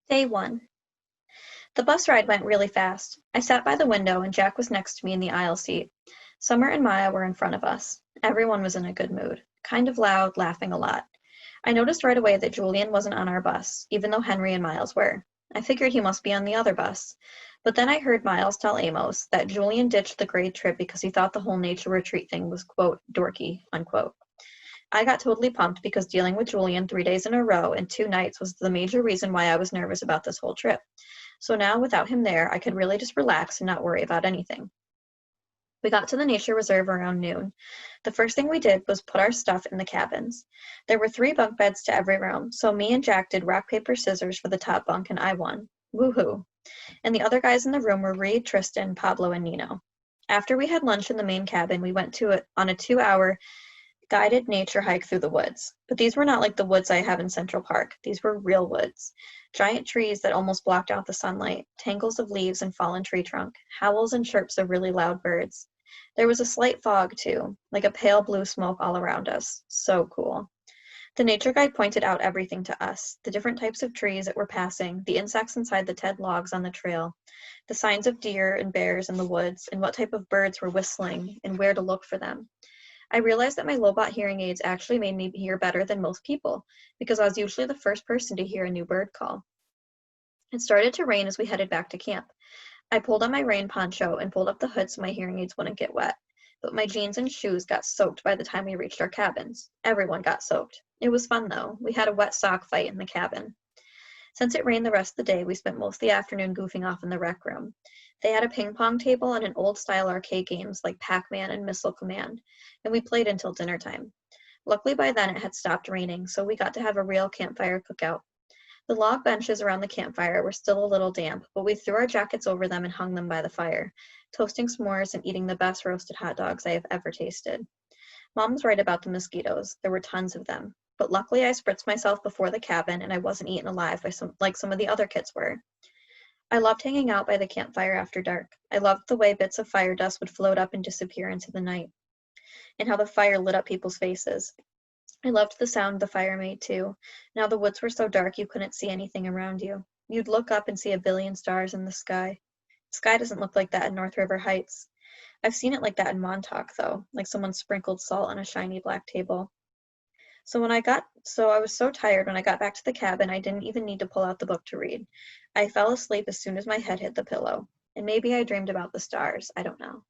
Day 1. The bus ride went really fast. I sat by the window and Jack was next to me in the aisle seat. Summer and Maya were in front of us. Everyone was in a good mood, kind of loud, laughing a lot. I noticed right away that Julian wasn't on our bus, even though Henry and Miles were. I figured he must be on the other bus. But then I heard Miles tell Amos that Julian ditched the grade trip because he thought the whole nature retreat thing was, quote, dorky, unquote. I got totally pumped because dealing with Julian 3 days in a row and 2 nights was the major reason why I was nervous about this whole trip. So now, without him there, I could really just relax and not worry about anything. We got to the nature reserve around noon. The first thing we did was put our stuff in the cabins. There were 3 bunk beds to every room, so me and Jack did rock, paper, scissors for the top bunk, and I won. Woohoo! And the other guys in the room were Reed, Tristan, Pablo, and Nino. After we had lunch in the main cabin, we went on a 2-hour guided nature hike through the woods. But these were not like the woods I have in Central Park. These were real woods. Giant trees that almost blocked out the sunlight, tangles of leaves and fallen tree trunk, howls and chirps of really loud birds. There was a slight fog, too, like a pale blue smoke all around us. So cool. The nature guide pointed out everything to us, the different types of trees that were passing, the insects inside the dead logs on the trail, the signs of deer and bears in the woods, and what type of birds were whistling, and where to look for them. I realized that my Lobot hearing aids actually made me hear better than most people, because I was usually the first person to hear a new bird call. It started to rain as we headed back to camp. I pulled on my rain poncho and pulled up the hood so my hearing aids wouldn't get wet, but my jeans and shoes got soaked by the time we reached our cabins. Everyone got soaked. It was fun though. We had a wet sock fight in the cabin. Since it rained the rest of the day, we spent most of the afternoon goofing off in the rec room. They had a ping pong table and an old-style arcade games like Pac-Man and Missile Command, and we played until dinner time. Luckily by then it had stopped raining, so we got to have a real campfire cookout. The log benches around the campfire were still a little damp, but we threw our jackets over them and hung them by the fire, toasting s'mores and eating the best roasted hot dogs I have ever tasted. Mom's right about the mosquitoes. There were tons of them. But luckily I spritzed myself before the cabin and I wasn't eaten alive like some of the other kids were. I loved hanging out by the campfire after dark. I loved the way bits of fire dust would float up and disappear into the night, and how the fire lit up people's faces. I loved the sound the fire made too. Now the woods were so dark you couldn't see anything around you. You'd look up and see a billion stars in the sky. The sky doesn't look like that in North River Heights. I've seen it like that in Montauk though, like someone sprinkled salt on a shiny black table. So I was so tired when I got back to the cabin I didn't even need to pull out the book to read. I fell asleep as soon as my head hit the pillow. And maybe I dreamed about the stars, I don't know.